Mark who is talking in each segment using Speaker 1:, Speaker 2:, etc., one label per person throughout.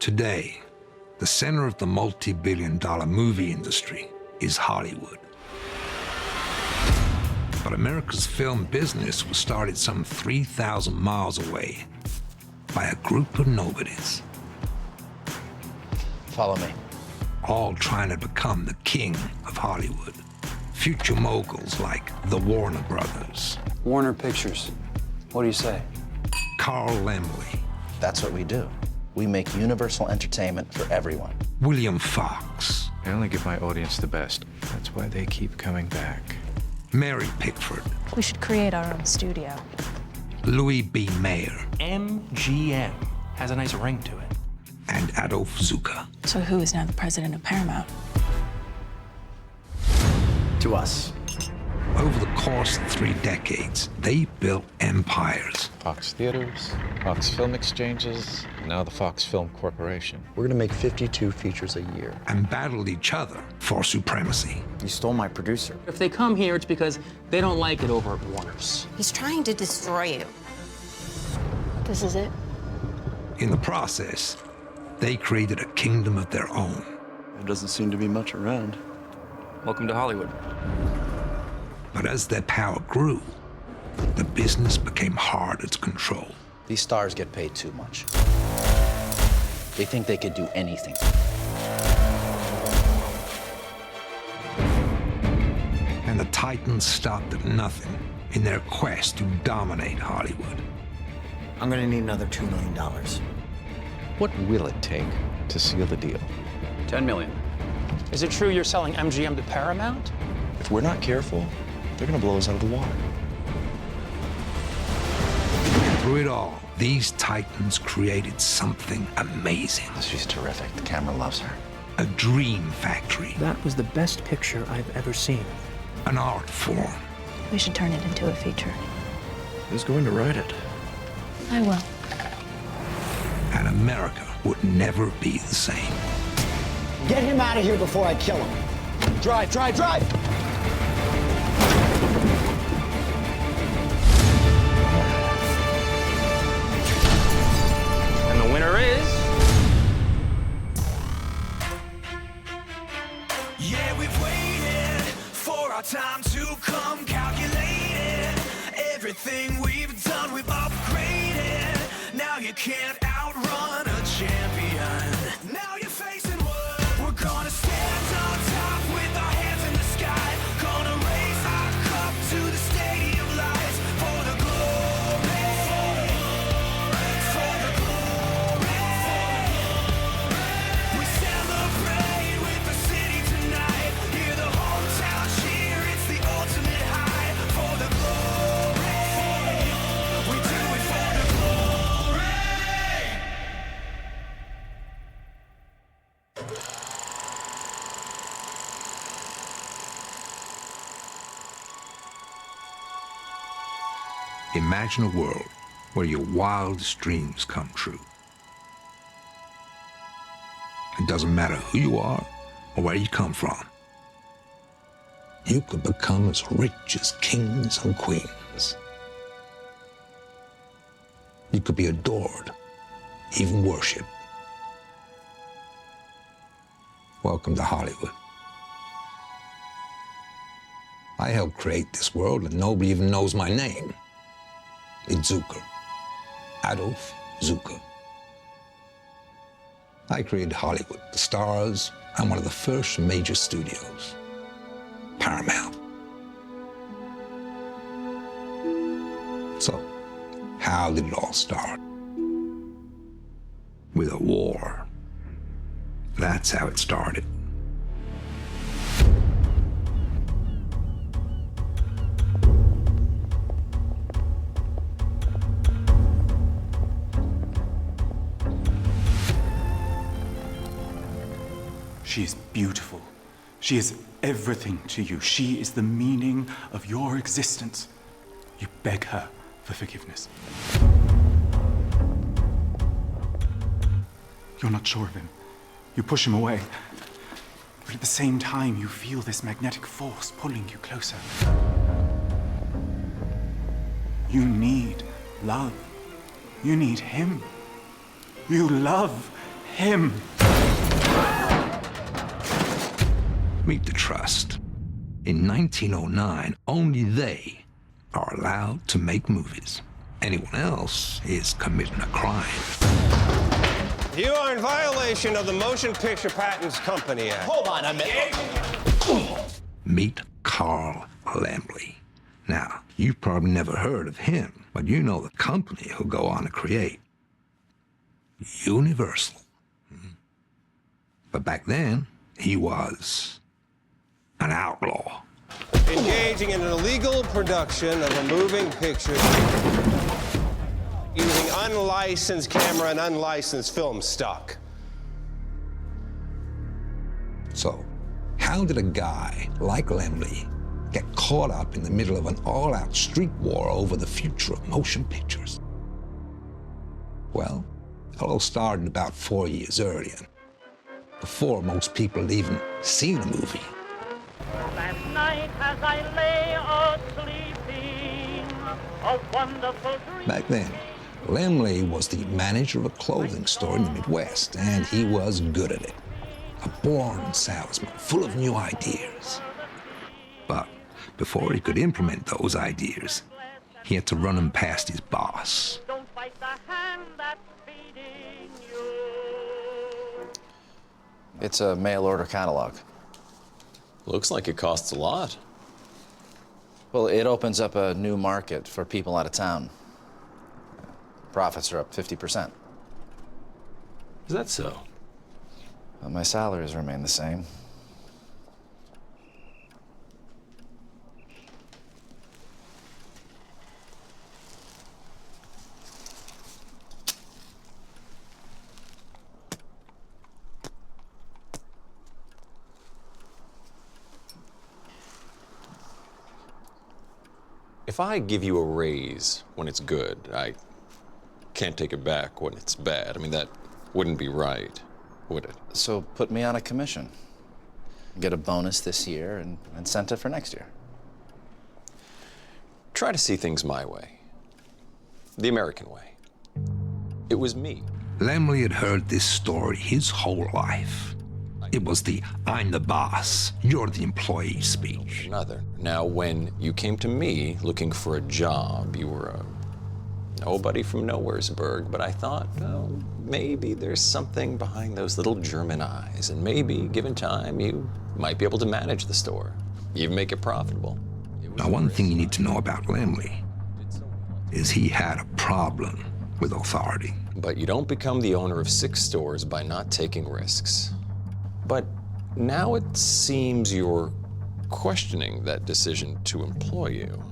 Speaker 1: Today, the center of the multi-billion-dollar movie industry is Hollywood. But America's film business was started some 3,000 miles away by a group of nobodies.
Speaker 2: Follow me.
Speaker 1: All trying to become the king of Hollywood. Future moguls like the Warner Brothers.
Speaker 3: Warner Pictures. What do you say?
Speaker 1: Carl Laemmle.
Speaker 2: That's what we do. We make universal entertainment for everyone.
Speaker 1: William Fox.
Speaker 4: I only give my audience the best. That's why they keep coming back.
Speaker 1: Mary Pickford.
Speaker 5: We should create our own studio.
Speaker 1: Louis B. Mayer.
Speaker 6: MGM has a nice ring to it.
Speaker 1: And Adolf Zucker.
Speaker 5: So who is now the president of Paramount?
Speaker 3: To us.
Speaker 1: Over the course of 3 decades, they built empires.
Speaker 4: Fox Theaters, Fox Film Exchanges, now the Fox Film Corporation.
Speaker 3: We're gonna make 52 features a year.
Speaker 1: And battled each other for supremacy.
Speaker 3: You stole my producer.
Speaker 6: If they come here, it's because they don't like it over at Warner's.
Speaker 7: He's trying to destroy you.
Speaker 5: This is it?
Speaker 1: In the process, they created a kingdom of their own.
Speaker 3: There doesn't seem to be much around.
Speaker 6: Welcome to Hollywood.
Speaker 1: But as their power grew, the business became harder to control.
Speaker 2: These stars get paid too much. They think they could do anything.
Speaker 1: And the Titans stopped at nothing in their quest to dominate Hollywood.
Speaker 8: I'm gonna need another $2 million.
Speaker 4: What will it take to seal the deal?
Speaker 3: 10 million.
Speaker 6: Is it true you're selling MGM to Paramount?
Speaker 9: If we're not careful, they're gonna blow us out of the water.
Speaker 1: Through it all, these Titans created something amazing.
Speaker 2: She's terrific. The camera loves her.
Speaker 1: A dream factory,
Speaker 8: That was the best picture I've ever seen.
Speaker 1: an art form,
Speaker 5: We should turn it into a feature.
Speaker 9: Who's going to write it?
Speaker 5: I will.
Speaker 1: and America would never be the same.
Speaker 8: Get him out of here before I kill him. Drive, drive, drive!
Speaker 6: And the winner is...
Speaker 10: Yeah, we've waited for our time to come, calculated everything we've done, we've upgraded. Now you can't outrun a champion. Now you're facing what? We're gonna stand on top with our hands in the sky. Gonna raise our cup to the stadium lights for the glory. For the glory. We celebrate with the city tonight. Hear the hometown cheer, it's the ultimate high. For the glory. We do it for the glory.
Speaker 1: Imagine a world where your wildest dreams come true. It doesn't matter who you are or where you come from. You could become as rich as kings and queens. You could be adored, even worshipped. Welcome to Hollywood. I helped create this world and nobody even knows my name. It's Zucker. Adolf Zucker. I created Hollywood, the stars, and one of the first major studios, Paramount. So, how did it all start? With a war. That's how it started.
Speaker 11: She is beautiful. She is everything to you. She is the meaning of your existence. You beg her for forgiveness. You're not sure of him. You push him away. But at the same time, you feel this magnetic force pulling you closer. You need love. You need him. You love him.
Speaker 1: Meet the trust. In 1909, only they are allowed to make movies. Anyone else is committing a crime.
Speaker 7: You are in violation of the Motion Picture Patents Company Act.
Speaker 8: Hold on a minute.
Speaker 1: Meet Carl Laemmle. Now, you've probably never heard of him, but you know the company who'll go on to create Universal. But back then, he was an outlaw.
Speaker 7: Engaging in an illegal production of a moving picture using unlicensed camera and unlicensed film stock.
Speaker 1: So, how did a guy like Laemmle get caught up in the middle of an all-out street war over the future of motion pictures? Well, it all started about 4 years earlier, before most people had even seen a movie.
Speaker 12: Last night as I lay sleeping, a wonderful dream.
Speaker 1: Back then, Laemmle was the manager of a clothing store in the Midwest, and he was good at it. A born salesman, full of new ideas. But before he could implement those ideas, he had to run them past his boss.
Speaker 12: Don't bite the hand that's feeding you.
Speaker 2: It's a mail order catalog.
Speaker 3: Looks like it costs a lot.
Speaker 2: Well, it opens up a new market for people out of town. Profits are up 50%.
Speaker 3: Is that so?
Speaker 2: Well, my salaries remain the same.
Speaker 3: If I give you a raise when it's good, I can't take it back when it's bad. I mean, that wouldn't be right, would it?
Speaker 2: So put me on a commission. Get a bonus this year and incentive for next year.
Speaker 3: Try to see things my way. The American way. It was me.
Speaker 1: Laemmle had heard this story his whole life. It was the "I'm the boss, you're the employee" speech.
Speaker 3: Another. Now, when you came to me looking for a job, you were a nobody from Nowheresburg, but I thought, oh, maybe there's something behind those little German eyes, and maybe, given time, you might be able to manage the store, even make it profitable.
Speaker 1: Now, one thing you need to know about Laemmle is he had a problem with authority.
Speaker 3: But you don't become the owner of 6 stores by not taking risks. But now it seems you're questioning that decision to employ you.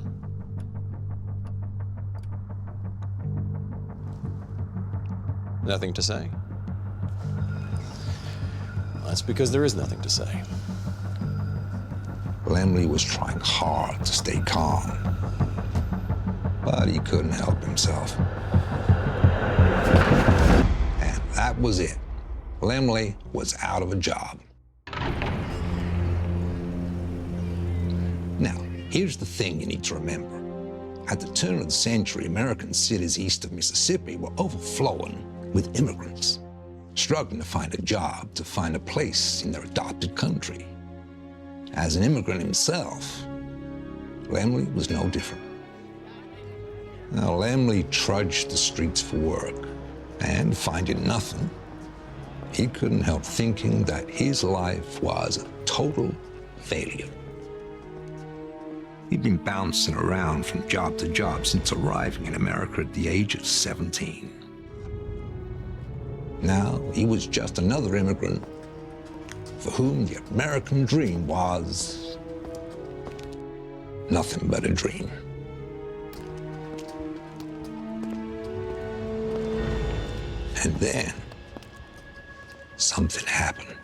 Speaker 3: Nothing to say? That's because there is nothing to say.
Speaker 1: Laemmle was trying hard to stay calm, but he couldn't help himself. And that was it. Laemmle was out of a job. Now, here's the thing you need to remember. At the turn of the century, American cities east of Mississippi were overflowing with immigrants, struggling to find a job, to find a place in their adopted country. As an immigrant himself, Laemmle was no different. Now, Laemmle trudged the streets for work, and finding nothing, he couldn't help thinking that his life was a total failure. He'd been bouncing around from job to job since arriving in America at the age of 17. Now, he was just another immigrant for whom the American dream was nothing but a dream. And then, something happened.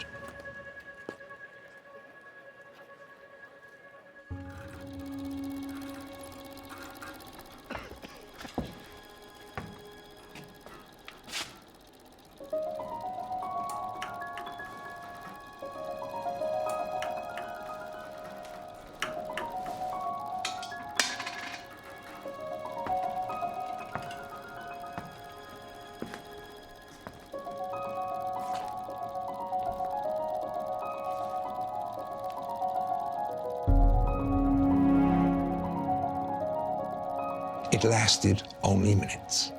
Speaker 1: it lasted only minutes.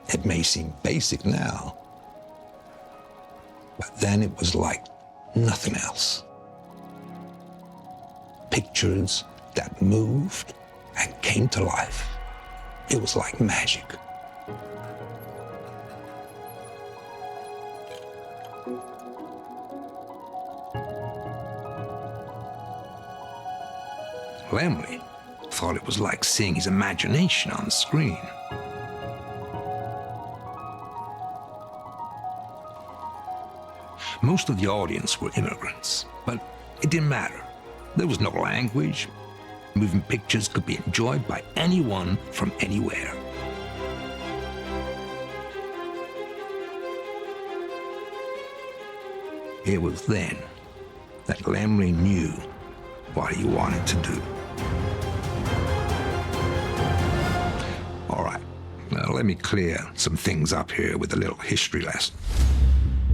Speaker 1: It may seem basic now, but then it was like nothing else. Pictures that moved and came to life. It was like magic. Laemmle thought it was like seeing his imagination on the screen. Most of the audience were immigrants, but it didn't matter. There was no language. Moving pictures could be enjoyed by anyone from anywhere. It was then that Laemmle knew what he wanted to do. All right, now let me clear some things up here with a little history lesson.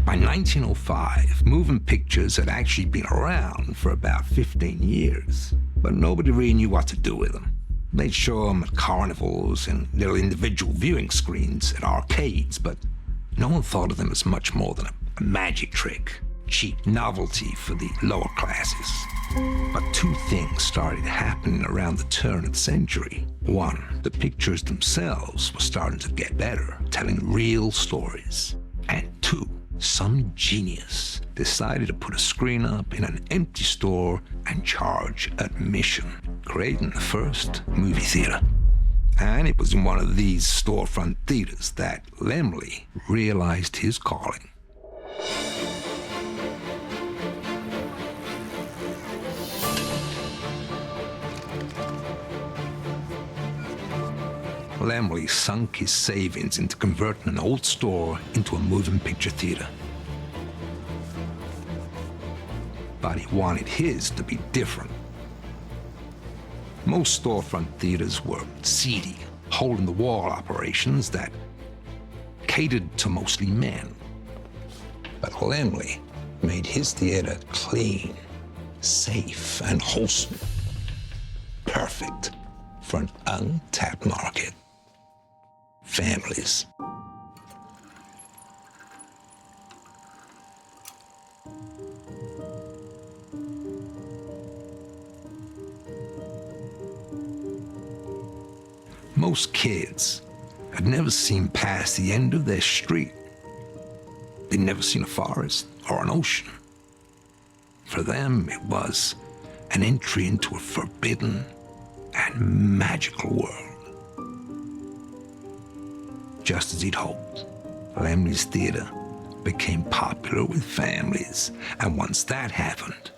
Speaker 1: By 1905, moving pictures had actually been around for about 15 years, but nobody really knew what to do with them. They'd show them at carnivals and little individual viewing screens at arcades, but no one thought of them as much more than a magic trick, cheap novelty for the lower classes. But two things started happening around the turn of the century. One, the pictures themselves were starting to get better, telling real stories. And two, some genius decided to put a screen up in an empty store and charge admission, creating the first movie theater. And it was in one of these storefront theaters that Laemmle realized his calling. Laemmle sunk his savings into converting an old store into a moving picture theater. But he wanted his to be different. Most storefront theaters were seedy, hole-in-the-wall operations that catered to mostly men. But Laemmle made his theater clean, safe, and wholesome. Perfect for an untapped market. Families. Most kids had never seen past the end of their street. They'd never seen a forest or an ocean. For them, it was an entry into a forbidden and magical world. Just as he'd hoped, Laemmle's theater became popular with families, and once that happened,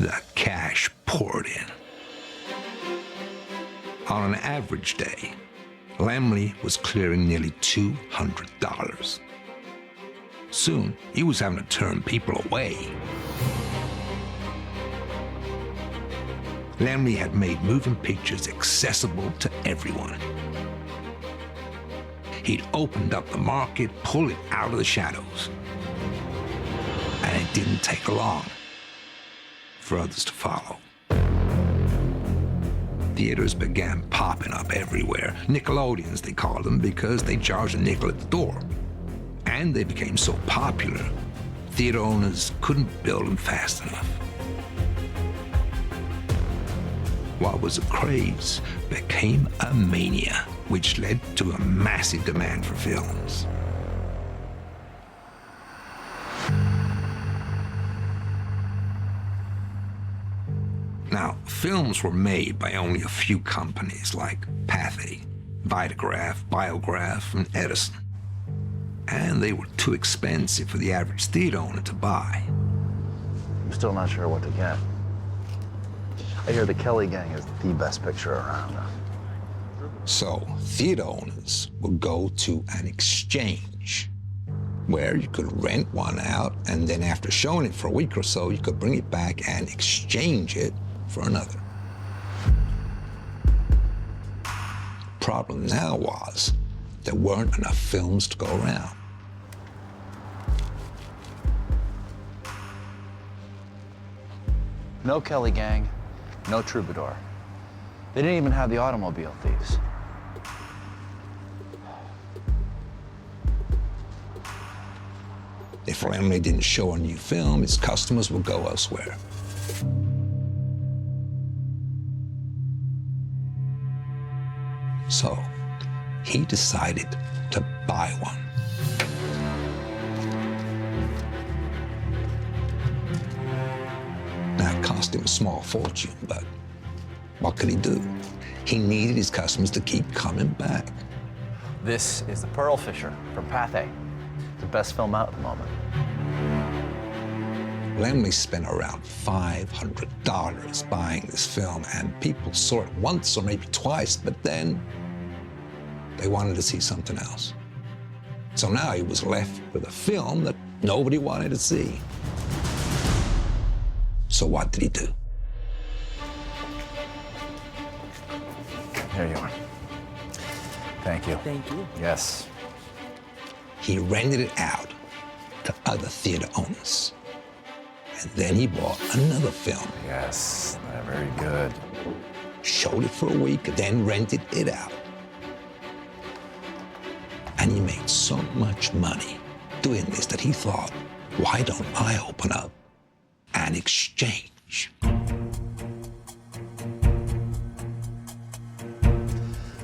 Speaker 1: the cash poured in. On an average day, Laemmle was clearing nearly $200. Soon, he was having to turn people away. Laemmle had made moving pictures accessible to everyone. He'd opened up the market, pulled it out of the shadows. And it didn't take long for others to follow. Theaters began popping up everywhere. Nickelodeons, they called them, because they charged a nickel at the door. And they became so popular, theater owners couldn't build them fast enough. What was a craze became a mania, which led to a massive demand for films. Now, films were made by only a few companies like Pathé, Vitagraph, Biograph, and Edison. And they were too expensive for the average theater owner to buy.
Speaker 2: I'm still not sure what to get. I hear the Kelly Gang is the best picture around.
Speaker 1: So theater owners would go to an exchange where you could rent one out, and then after showing it for a week or so, you could bring it back and exchange it for another. Problem now was there weren't enough films to go around.
Speaker 2: No Kelly Gang, no Troubadour. They didn't even have the automobile thieves.
Speaker 1: If Laemmle didn't show a new film, his customers would go elsewhere. So he decided to buy one. Now, it cost him a small fortune, but what could he do? He needed his customers to keep coming back.
Speaker 2: This is The Pearl Fisher from Pathé, the best film out at the moment.
Speaker 1: Laemmle spent around $500 buying this film, and people saw it once or maybe twice, but then they wanted to see something else. So now he was left with a film that nobody wanted to see. So what did he do?
Speaker 2: Here you are. Thank you.
Speaker 13: Thank you.
Speaker 2: Yes.
Speaker 1: He rented it out to other theater owners. And then he bought another film.
Speaker 2: Yes, very good.
Speaker 1: Showed it for a week, then rented it out. And he made so much money doing this that he thought, why don't I open up an exchange?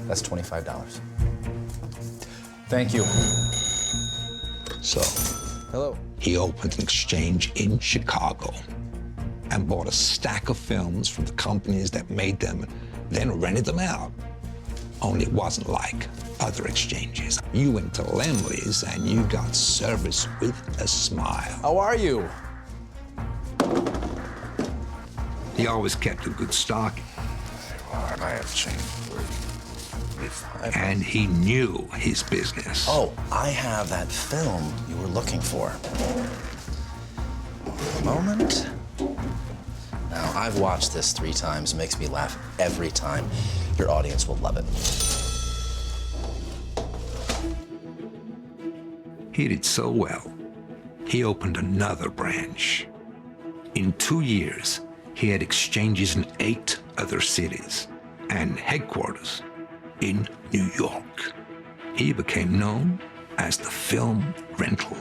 Speaker 2: That's $25. Thank you.
Speaker 1: So,
Speaker 2: hello.
Speaker 1: He opened an exchange in Chicago and bought a stack of films from the companies that made them, then rented them out. Only it wasn't like other exchanges. You went to Laemmle's and you got service with a smile.
Speaker 2: How are you?
Speaker 1: He always kept a good stock.
Speaker 2: And I have changed.
Speaker 1: And he knew his business.
Speaker 2: Oh, I have that film you were looking for. A moment. Now, I've watched this 3 times. It makes me laugh every time. Your audience will love it.
Speaker 1: He did so well, he opened another branch. In 2 years, he had exchanges in 8 other cities and headquarters in New York. He became known as the film rental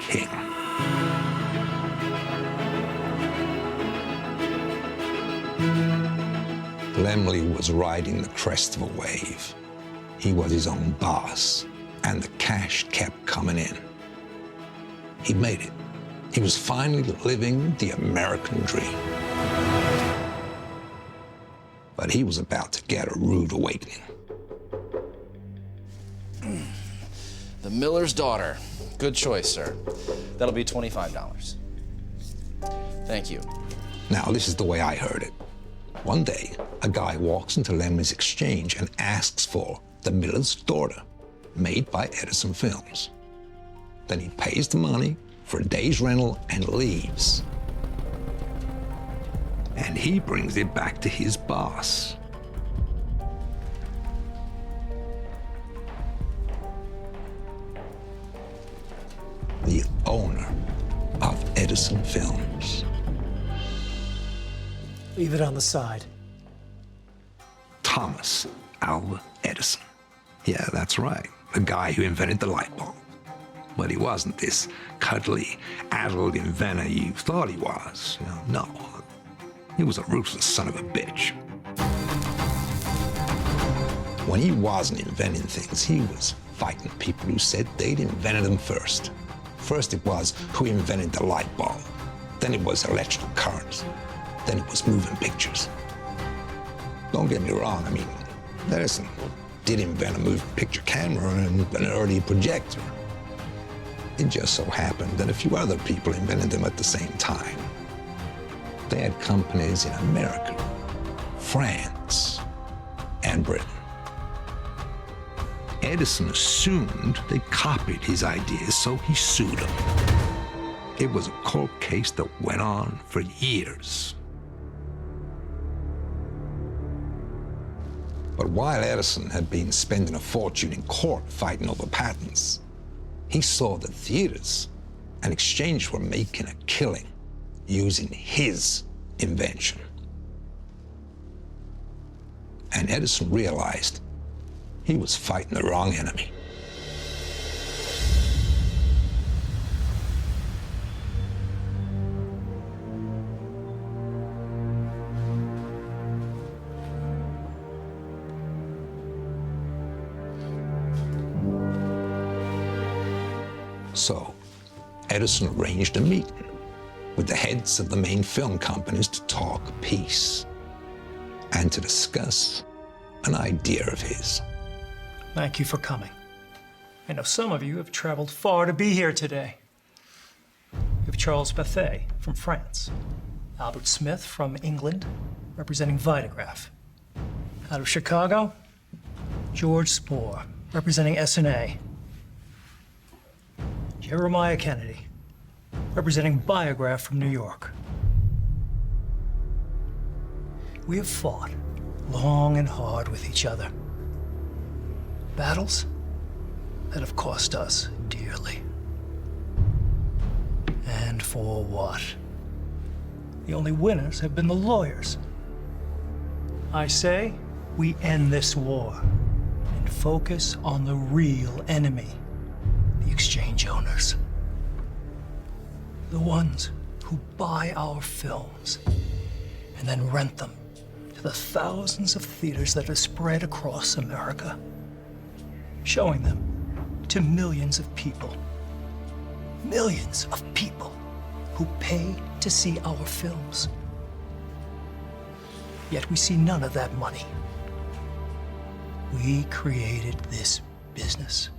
Speaker 1: king. Laemmle was riding the crest of a wave. He was his own boss, and the cash kept coming in. He made it. He was finally living the American dream. But he was about to get a rude awakening.
Speaker 2: The Miller's Daughter. Good choice, sir. That'll be $25. Thank you.
Speaker 1: Now, this is the way I heard it. One day, a guy walks into Laemmle's exchange and asks for The Miller's Daughter, made by Edison Films. Then he pays the money for a day's rental and leaves. And he brings it back to his boss. The owner of Edison Films.
Speaker 13: Leave it on the side.
Speaker 1: Thomas Alva Edison. Yeah, that's right. The guy who invented the light bulb. But he wasn't this cuddly, addled inventor you thought he was. No. He was a ruthless son of a bitch. When he wasn't inventing things, he was fighting people who said they'd invented them first. First it was who invented the light bulb. Then it was electrical currents. Then it was moving pictures. Don't get me wrong, Edison did invent a moving picture camera and an early projector. It just so happened that a few other people invented them at the same time. They had companies in America, France, and Britain. Edison assumed they copied his ideas, so he sued them. It was a court case that went on for years. But while Edison had been spending a fortune in court fighting over patents, he saw that theaters and exchanges were making a killing using his invention. And Edison realized he was fighting the wrong enemy. So, Edison arranged a meeting with the heads of the main film companies to talk peace and to discuss an idea of his.
Speaker 13: Thank you for coming. I know some of you have traveled far to be here today. We have Charles Bethet from France, Albert Smith from England, representing Vitagraph. Out of Chicago, George Spoor, representing S&A. Jeremiah Kennedy, representing Biograph from New York. We have fought long and hard with each other. Battles that have cost us dearly. And for what? The only winners have been the lawyers. I say we end this war and focus on the real enemy, the exchange owners. The ones who buy our films and then rent them to the thousands of theaters that are spread across America, showing them to millions of people. Millions of people who pay to see our films. Yet we see none of that money. We created this business.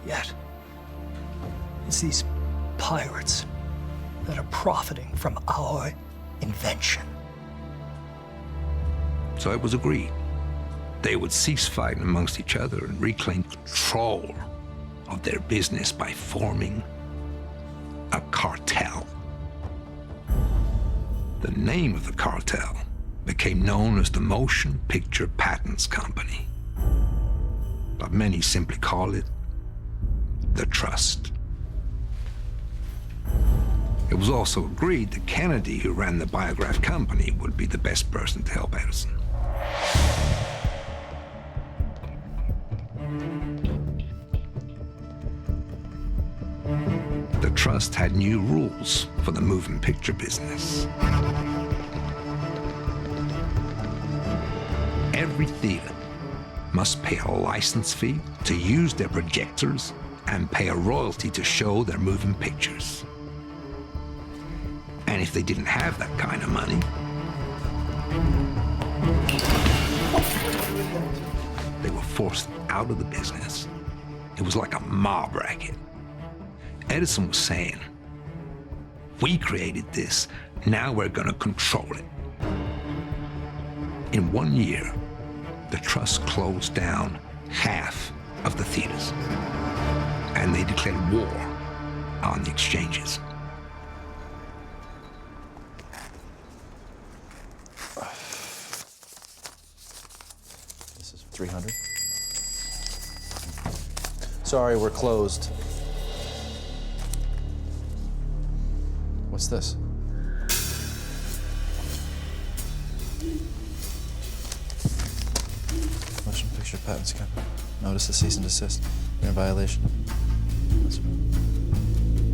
Speaker 13: Yet, it's these pirates that are profiting from our invention.
Speaker 1: So it was agreed they would cease fighting amongst each other and reclaim control of their business by forming a cartel. The name of the cartel became known as the Motion Picture Patents Company, but many simply call it the Trust. It was also agreed that Kennedy, who ran the Biograph company, would be the best person to help Edison. The Trust had new rules for the moving picture business. Every theater must pay a license fee to use their projectors and pay a royalty to show their moving pictures. And if they didn't have that kind of money, they were forced out of the business. It was like a mob racket. Edison was saying, we created this, now we're gonna control it. In 1 year, the Trust closed down half of the theaters, and they declared war on the exchanges.
Speaker 2: This is 300. Sorry, we're closed. What's this? Motion Picture Patents Company. Notice the cease and desist. You're in violation.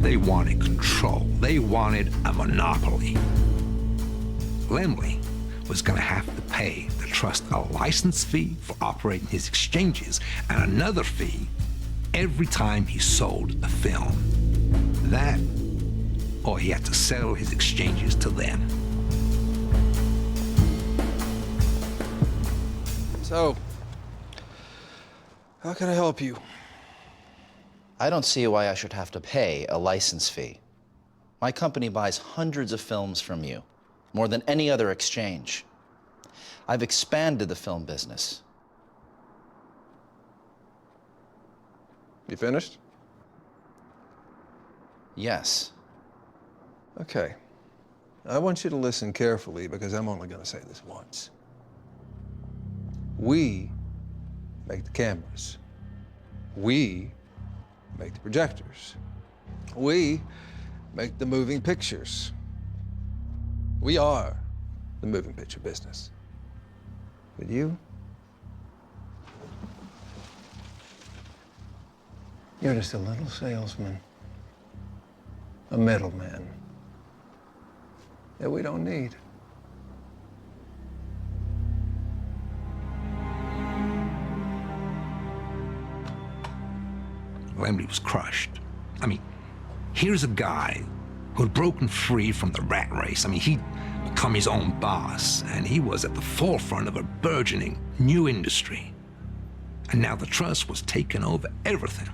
Speaker 1: They wanted control. They wanted a monopoly. Laemmle was going to have to pay the Trust a license fee for operating his exchanges and another fee every time he sold a film. That, or he had to sell his exchanges to them.
Speaker 9: So, how can I help you?
Speaker 2: I don't see why I should have to pay a license fee. My company buys hundreds of films from you, more than any other exchange. I've expanded the film business.
Speaker 9: You finished?
Speaker 2: Yes.
Speaker 9: Okay. I want you to listen carefully because I'm only going to say this once. We make the cameras. We make the projectors. We make the moving pictures. We are the moving picture business. But you? You're just a little salesman. A middleman. That we don't need.
Speaker 1: Laemmle was crushed. I mean, here's a guy who had broken free from the rat race. I mean, he'd become his own boss, and he was at the forefront of a burgeoning new industry. And now the trust was taking over everything.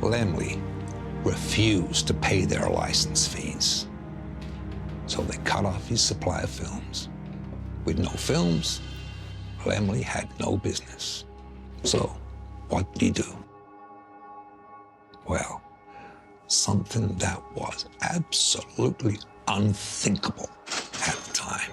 Speaker 1: Laemmle refused to pay their license fees, so they cut off his supply of films. With no films, Laemmle had no business. So what did he do? Well, something that was absolutely unthinkable at the time.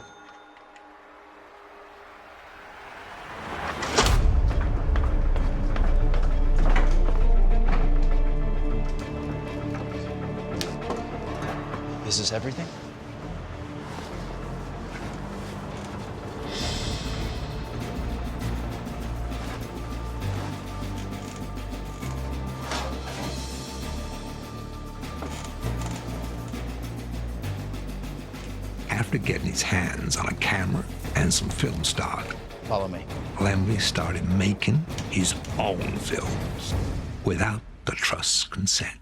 Speaker 2: Is this everything?
Speaker 1: After getting his hands on a camera and some film stock,
Speaker 2: Follow me.
Speaker 1: Laemmle started making his own films without the trust's consent.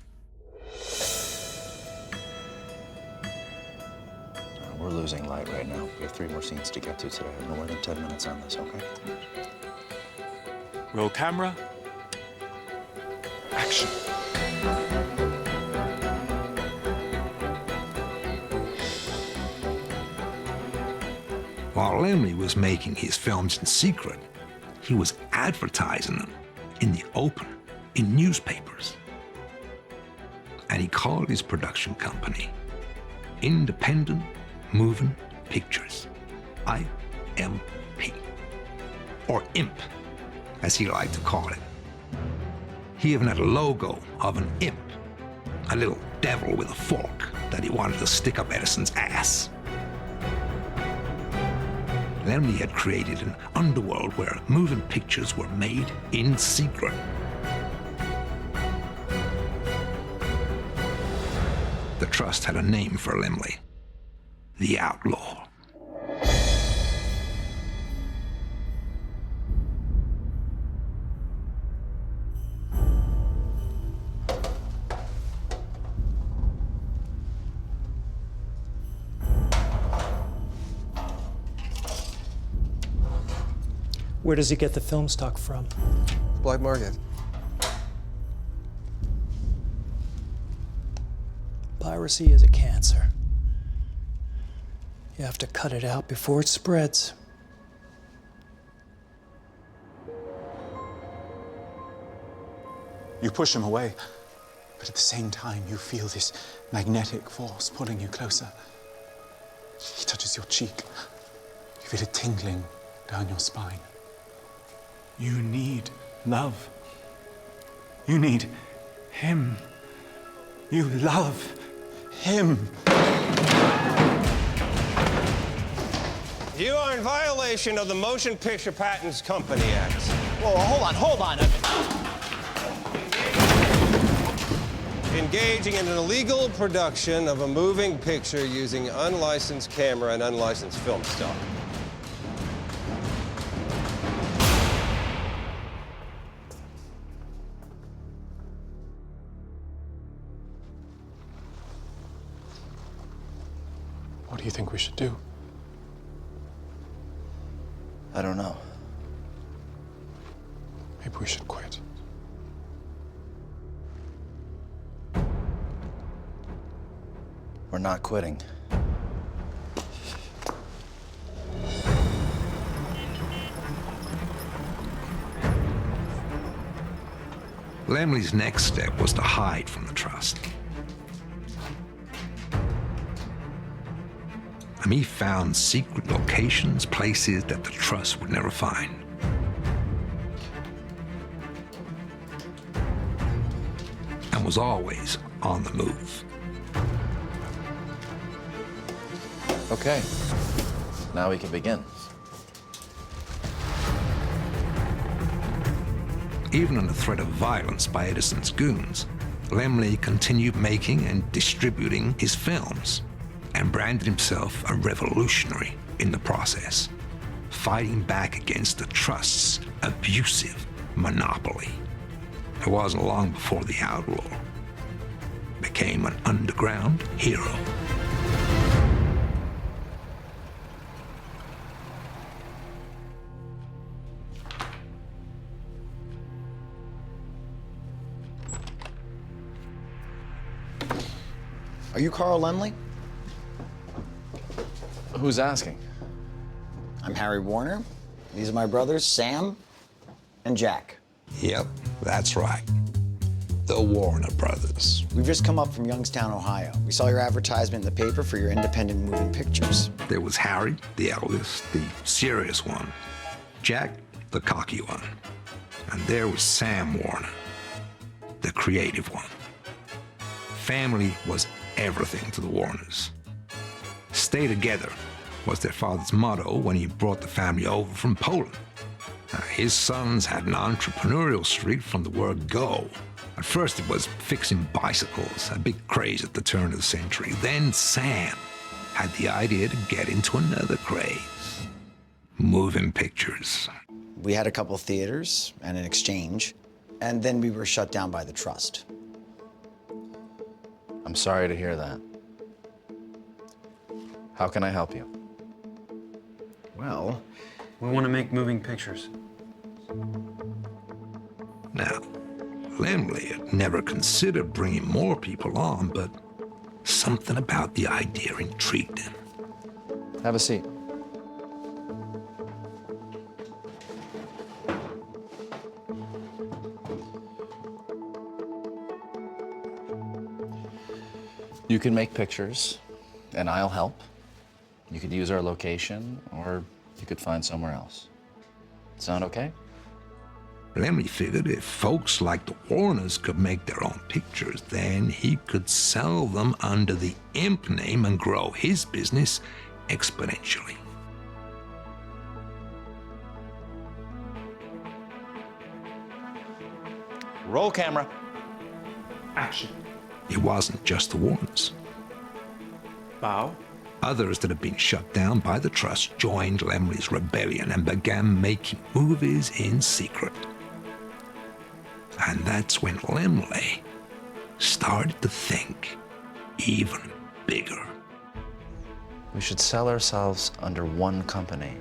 Speaker 2: We're losing light right now. We have 3 more scenes to get to today. No more than 10 minutes on this, okay?
Speaker 11: Roll camera. Action.
Speaker 1: While Laemmle was making his films in secret, he was advertising them in the open, in newspapers. And he called his production company Independent Moving Pictures, IMP, or IMP, as he liked to call it. He even had a logo of an imp, a little devil with a fork that he wanted to stick up Edison's ass. Laemmle had created an underworld where moving pictures were made in secret. The trust had a name for Laemmle: the Outlaw.
Speaker 13: Where does he get the film stock from?
Speaker 9: Black market.
Speaker 13: Piracy is a cancer. You have to cut it out before it spreads.
Speaker 11: You push him away, but at the same time, you feel this magnetic force pulling you closer. He touches your cheek. You feel it tingling down your spine. You need love. You need him. You love him.
Speaker 7: You are in violation of the Motion Picture Patents Company Act.
Speaker 8: Whoa, hold on.
Speaker 7: Engaging in an illegal production of a moving picture using unlicensed camera and unlicensed film stock.
Speaker 11: What do you think we should do?
Speaker 2: I don't know.
Speaker 11: Maybe we should quit.
Speaker 2: We're not quitting.
Speaker 1: Laemmle's next step was to hide from the trust. He found secret locations, places that the trust would never find. And was always on the move.
Speaker 2: Okay, now we can begin.
Speaker 1: Even under threat of violence by Edison's goons, Laemmle continued making and distributing his films, and branded himself a revolutionary in the process. fighting back against the trust's abusive monopoly. It wasn't long before the outlaw became an underground hero.
Speaker 8: Are you Carl Laemmle?
Speaker 2: Who's asking?
Speaker 8: I'm Harry Warner. These are my brothers, Sam and Jack.
Speaker 1: Yep, that's right. The Warner Brothers.
Speaker 8: We've just come up from Youngstown, Ohio. We saw your advertisement in the paper for your independent moving pictures.
Speaker 1: There was Harry, the eldest, the serious one. Jack, the cocky one. And there was Sam Warner, the creative one. Family was everything to the Warners. Stay together was their father's motto when he brought the family over from Poland. His sons had an entrepreneurial streak from the word go. At first it was fixing bicycles, a big craze at the turn of the century. Then Sam had the idea to get into another craze, moving pictures.
Speaker 8: We had a couple theaters and an exchange, and then we were shut down by the trust.
Speaker 2: I'm sorry to hear that. How can I help you?
Speaker 8: Well,
Speaker 6: We want to make moving pictures.
Speaker 1: Now, Laemmle had never considered bringing more people on, but something about the idea intrigued him.
Speaker 2: Have a seat. You can make pictures, and I'll help. You could use our location, or you could find somewhere else. Sound okay?
Speaker 1: Laemmle figured if folks like the Warners could make their own pictures, then he could sell them under the Imp name and grow his business exponentially.
Speaker 2: Roll camera.
Speaker 6: Action.
Speaker 1: It wasn't just the Warners.
Speaker 6: Bow.
Speaker 1: Others that had been shut down by the trust joined Laemmle's rebellion and began making movies in secret. And that's when Laemmle started to think even bigger.
Speaker 2: We should sell ourselves under one company,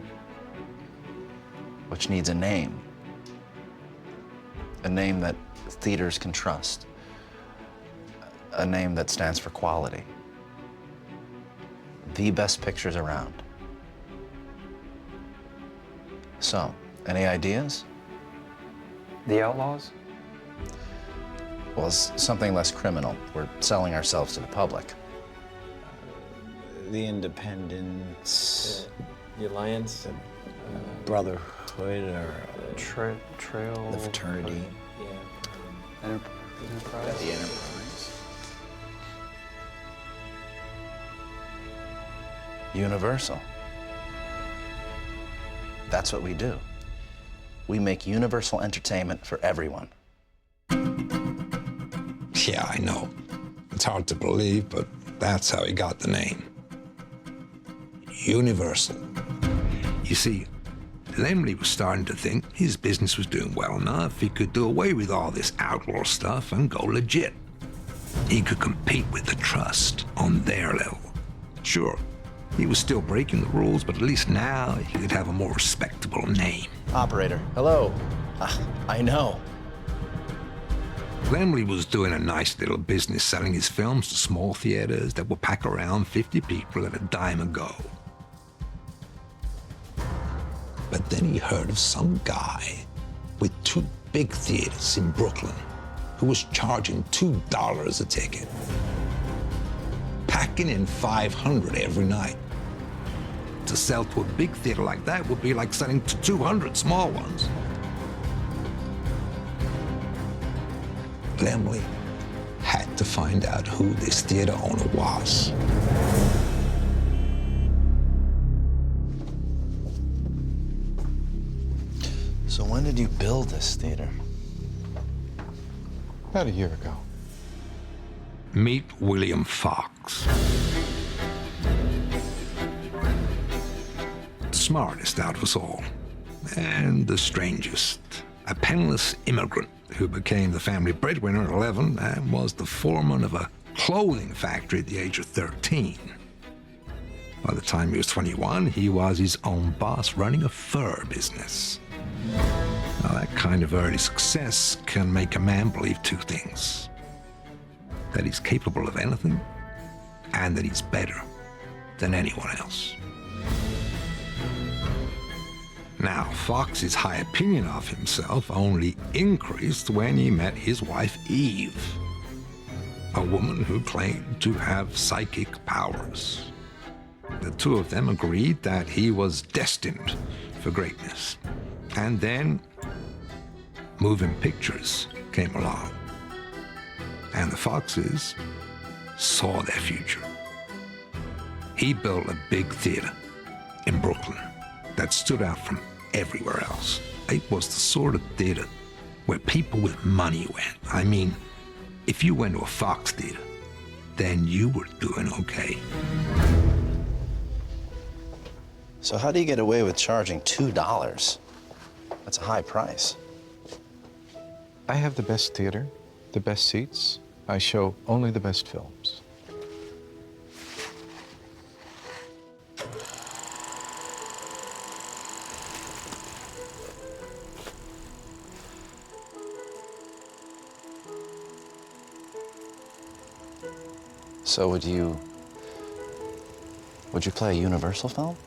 Speaker 2: which needs a name. A name that theaters can trust. A name that stands for quality. The best pictures around. So, any ideas?
Speaker 6: The Outlaws?
Speaker 2: Well, it's something less criminal. We're selling ourselves to the public.
Speaker 8: The Independents.
Speaker 6: The Alliance?
Speaker 8: Brotherhood or
Speaker 6: Trail?
Speaker 8: the Fraternity.
Speaker 6: Yeah. Enterprise?
Speaker 8: The Enterprise.
Speaker 2: Universal. That's what we do. We make universal entertainment for everyone.
Speaker 1: Yeah, I know. It's hard to believe, but that's how he got the name. Universal. You see, Laemmle was starting to think his business was doing well enough. He could do away with all this outlaw stuff and go legit. He could compete with the trust on their level. Sure, he was still breaking the rules, but at least now he could have a more respectable name.
Speaker 2: Operator, hello. I know.
Speaker 1: Laemmle was doing a nice little business selling his films to small theaters that would pack around 50 people at a dime a go. But then he heard of some guy with 2 big theaters in Brooklyn who was charging $2 a ticket, packing in 500 every night. To sell to a big theater like that would be like selling to 200 small ones. Laemmle had to find out who this theater owner was.
Speaker 2: So when did you build this theater?
Speaker 4: About a year ago.
Speaker 1: Meet William Fox. smartest out of us all, and the strangest. A penniless immigrant who became the family breadwinner at 11 and was the foreman of a clothing factory at the age of 13. By the time he was 21, he was his own boss running a fur business. Now, that kind of early success can make a man believe two things: that he's capable of anything, and that he's better than anyone else. Now, Fox's high opinion of himself only increased when he met his wife, Eve, a woman who claimed to have psychic powers. The two of them agreed that he was destined for greatness. And then, moving pictures came along. And the Foxes saw their future. He built a big theater in Brooklyn that stood out from everywhere else. It was the sort of theater where people with money went. I mean, if you went to a Fox theater, then you were doing okay.
Speaker 2: So how do you get away with charging $2? That's a high price.
Speaker 4: I have the best theater, the best seats. I show only the best films.
Speaker 2: So would you play a Universal film?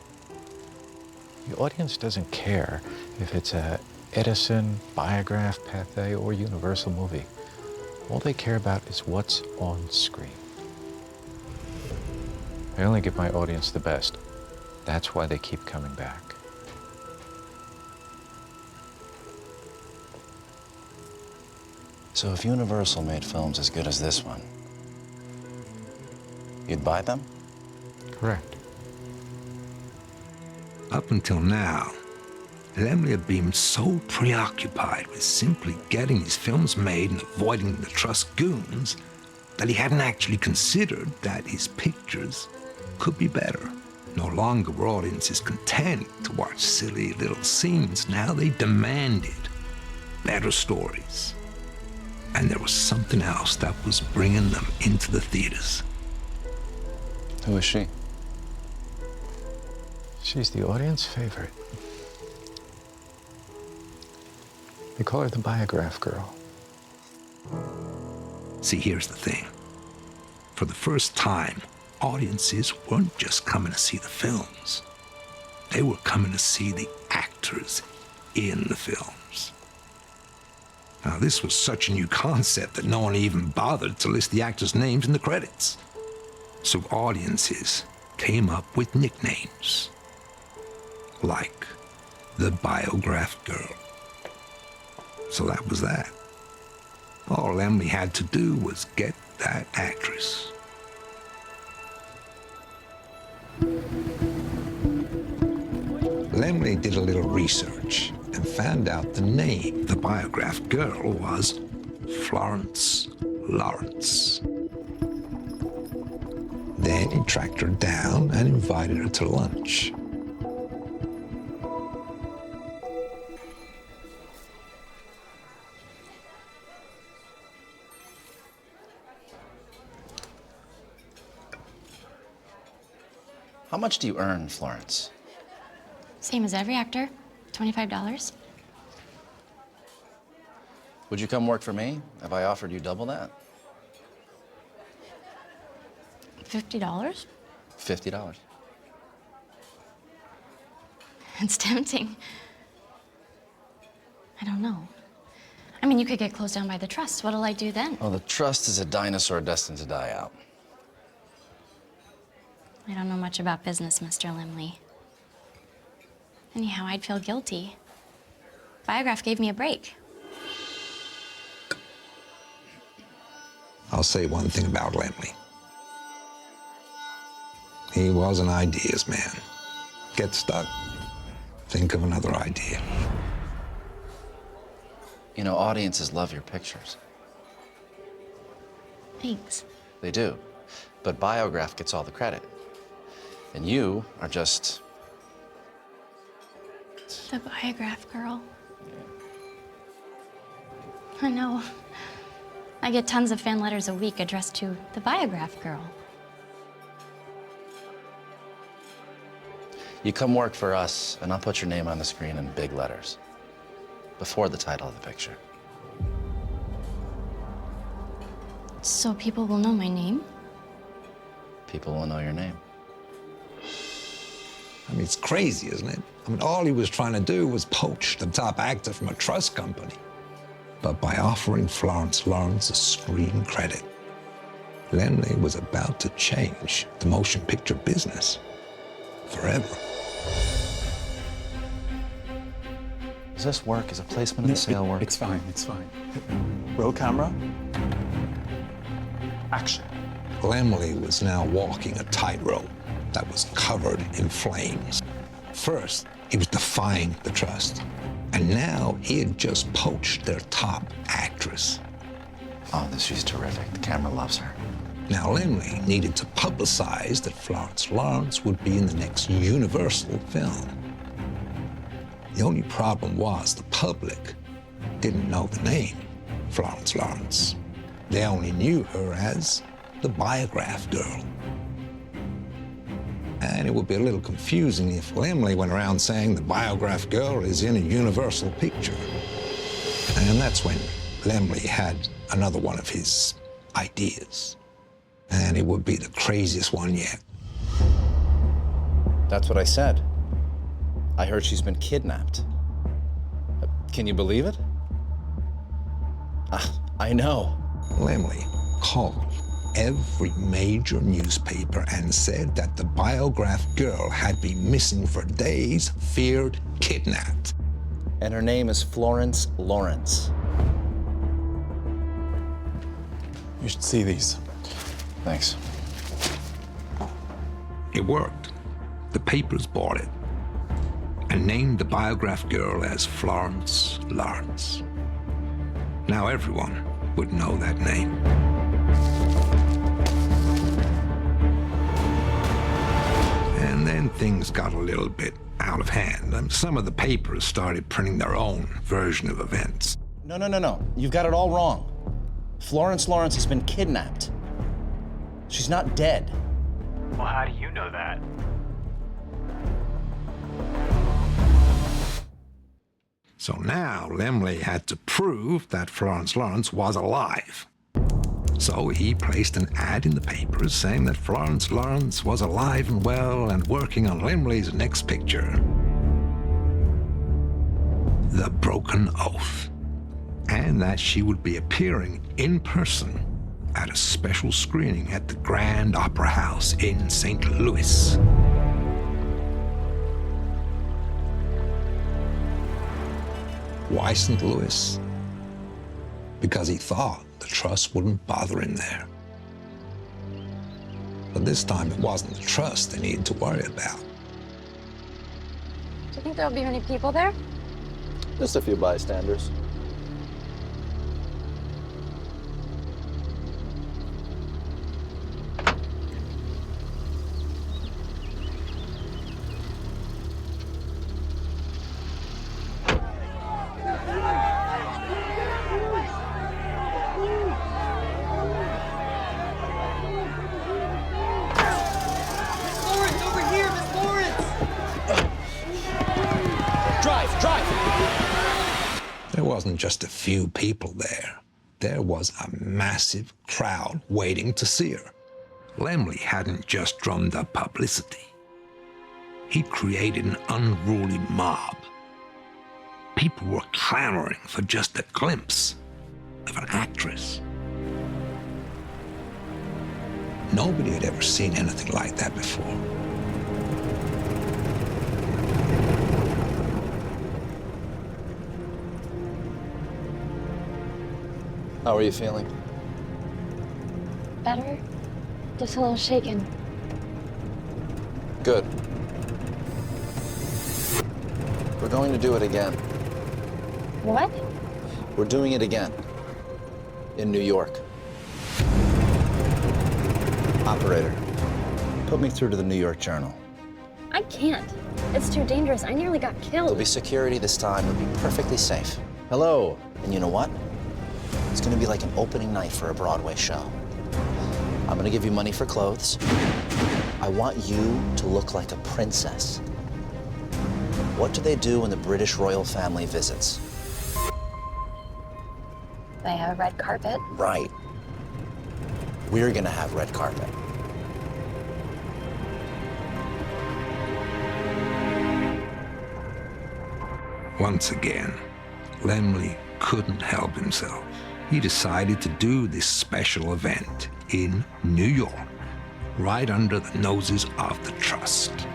Speaker 4: The audience doesn't care if it's a Edison, Biograph, Pathé, or Universal movie. All they care about is what's on screen. I only give my audience the best. That's why they keep coming back.
Speaker 2: So if Universal made films as good as this one, you'd buy them?
Speaker 4: Correct.
Speaker 1: Up until now, Laemmle had been so preoccupied with simply getting his films made and avoiding the trust goons that he hadn't actually considered that his pictures could be better. No longer were audiences content to watch silly little scenes. Now they demanded better stories. And there was something else that was bringing them into the theaters.
Speaker 2: Who is she?
Speaker 4: She's the audience favorite. They call her the Biograph Girl.
Speaker 1: See, here's the thing. For the first time, audiences weren't just coming to see the films. They were coming to see the actors in the films. Now, this was such a new concept that no one even bothered to list the actors' names in the credits. So audiences came up with nicknames, like the Biograph Girl. So that was that. All Laemmle had to do was get that actress. Laemmle did a little research and found out the name the Biograph Girl was Florence Lawrence. Then he tracked her down and invited her to lunch.
Speaker 2: How much do you earn, Florence?
Speaker 5: Same as every actor, $25.
Speaker 2: Would you come work for me if I offered you double that?
Speaker 5: $50?
Speaker 2: $50.
Speaker 5: It's tempting. I don't know. I mean, you could get closed down by the trust. What'll I do then?
Speaker 2: Well, the trust is a dinosaur destined to die out.
Speaker 5: I don't know much about business, Mr. Laemmle. Anyhow, I'd feel guilty. Biograph gave me a break.
Speaker 1: I'll say one thing about Laemmle. He was an ideas man. Get stuck, think of another idea.
Speaker 2: You know, audiences love your pictures.
Speaker 5: Thanks.
Speaker 2: They do. But Biograph gets all the credit. And you are just
Speaker 5: The Biograph Girl. I know. I get tons of fan letters a week addressed to the Biograph Girl.
Speaker 2: You come work for us, and I'll put your name on the screen in big letters, before the title of the picture.
Speaker 5: So people will know my name?
Speaker 2: People will know your name.
Speaker 1: I mean, it's crazy, isn't it? I mean, all he was trying to do was poach the top actor from a trust company. But by offering Florence Lawrence a screen credit, Laemmle was about to change the motion picture business forever.
Speaker 2: Does this work? Is a placement of the sale work?
Speaker 11: It's fine, it's fine. Roll camera. Action.
Speaker 1: Laemmle was now walking a tightrope that was covered in flames. First, he was defying the trust. And now he had just poached their top actress.
Speaker 2: Oh, she's terrific. The camera loves her.
Speaker 1: Now, Laemmle needed to publicize that Florence Lawrence would be in the next Universal film. The only problem was the public didn't know the name Florence Lawrence. They only knew her as the Biograph Girl. And it would be a little confusing if Laemmle went around saying the Biograph Girl is in a Universal picture. And that's when Laemmle had another one of his ideas. And it would be the craziest one yet.
Speaker 2: That's what I said. I heard she's been kidnapped. Can you believe it? I know.
Speaker 1: Laemmle called every major newspaper and said that the Biograph Girl had been missing for days, feared kidnapped.
Speaker 2: And her name is Florence Lawrence.
Speaker 11: You should see these.
Speaker 2: Thanks.
Speaker 1: It worked. The papers bought it and named the Biograph Girl as Florence Lawrence. Now everyone would know that name. And then things got a little bit out of hand. Some of the papers started printing their own version of events.
Speaker 2: No. You've got it all wrong. Florence Lawrence has been kidnapped. She's not dead.
Speaker 14: Well, how do you know that?
Speaker 1: So now Laemmle had to prove that Florence Lawrence was alive. So he placed an ad in the papers saying that Florence Lawrence was alive and well and working on Laemmle's next picture, The Broken Oath, and that she would be appearing in person at a special screening at the Grand Opera House in St. Louis. Why St. Louis? Because he thought the trust wouldn't bother him there. But this time it wasn't the trust they needed to worry about.
Speaker 15: Do you think there'll be many people there?
Speaker 2: Just a few bystanders.
Speaker 1: There wasn't just a few people there. There was a massive crowd waiting to see her. Laemmle hadn't just drummed up publicity. He'd created an unruly mob. People were clamoring for just a glimpse of an actress. Nobody had ever seen anything like that before.
Speaker 2: How are you feeling?
Speaker 15: Better? Just a little shaken.
Speaker 2: Good. We're going to do it again.
Speaker 15: What?
Speaker 2: We're doing it again. In New York. Operator, put me through to the New York Journal.
Speaker 15: I can't. It's too dangerous. I nearly got killed.
Speaker 2: There'll be security this time. It'll be perfectly safe. Hello. And you know what? It's gonna be like an opening night for a Broadway show. I'm gonna give you money for clothes. I want you to look like a princess. What do they do when the British royal family visits?
Speaker 15: They have a red carpet.
Speaker 2: Right. We're gonna have red carpet.
Speaker 1: Once again, Laemmle couldn't help himself. He decided to do this special event in New York, right under the noses of the Trust.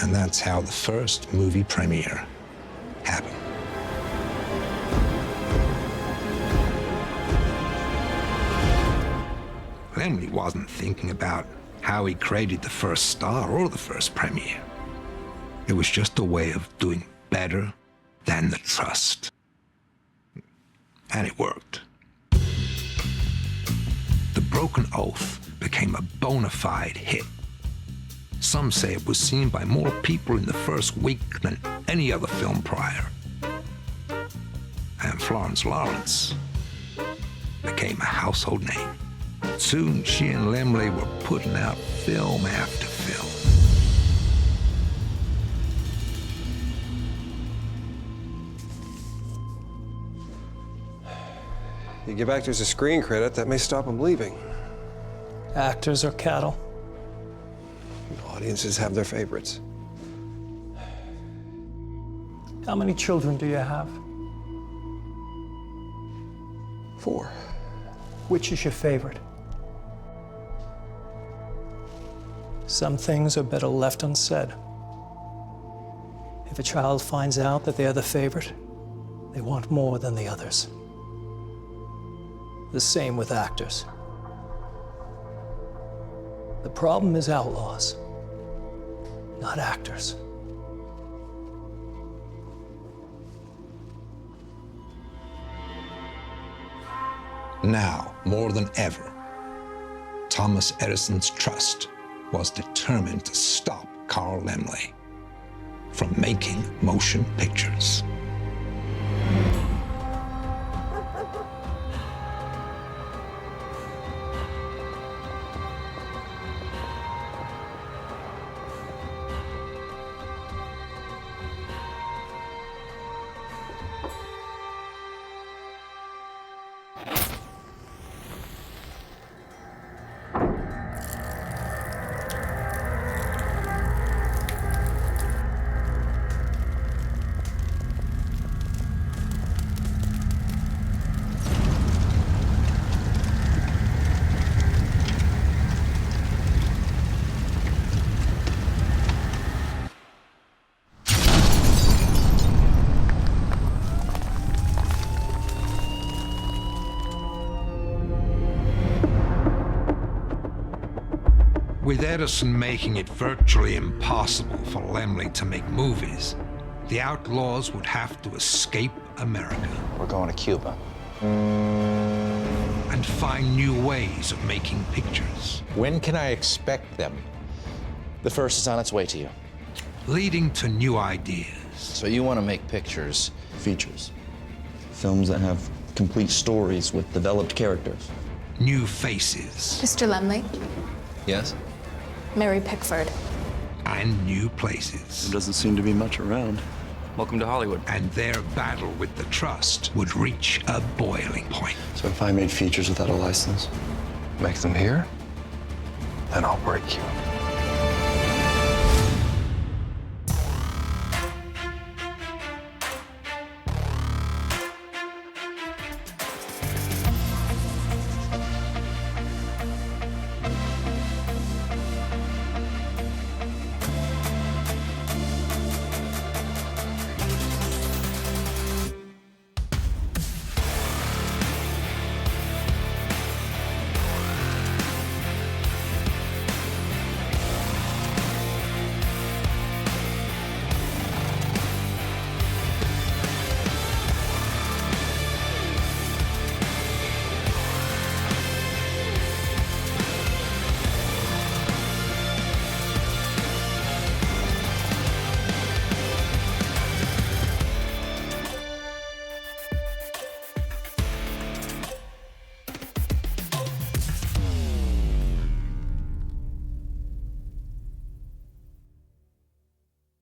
Speaker 1: And that's how the first movie premiere happened. Laemmle wasn't thinking about how he created the first star or the first premiere. It was just a way of doing better than the Trust. And it worked. The Broken Oath became a bona fide hit. Some say it was seen by more people in the first week than any other film prior. And Florence Lawrence became a household name. Soon, she and Laemmle were putting out film after film.
Speaker 9: You give actors a screen credit, that may stop them leaving.
Speaker 13: Actors are cattle.
Speaker 9: Audiences have their favorites.
Speaker 13: How many children do you have?
Speaker 9: 4.
Speaker 13: Which is your favorite? Some things are better left unsaid. If a child finds out that they're the favorite, they want more than the others. The same with actors. The problem is outlaws, not actors.
Speaker 1: Now, more than ever, Thomas Edison's Trust was determined to stop Carl Laemmle from making motion pictures. With Edison making it virtually impossible for Laemmle to make movies, the outlaws would have to escape America.
Speaker 2: We're going to Cuba.
Speaker 1: And find new ways of making pictures.
Speaker 4: When can I expect them?
Speaker 2: The first is on its way to you.
Speaker 1: Leading to new ideas.
Speaker 2: So you want to make pictures?
Speaker 16: Features. Films that have complete stories with developed characters.
Speaker 1: New faces.
Speaker 17: Mr. Laemmle,
Speaker 2: Yes?
Speaker 17: Mary Pickford.
Speaker 1: And new places.
Speaker 16: There doesn't seem to be much around.
Speaker 14: Welcome to Hollywood.
Speaker 1: And their battle with the Trust would reach a boiling point.
Speaker 16: So if I made features without a license,
Speaker 9: Make them here, then I'll break you.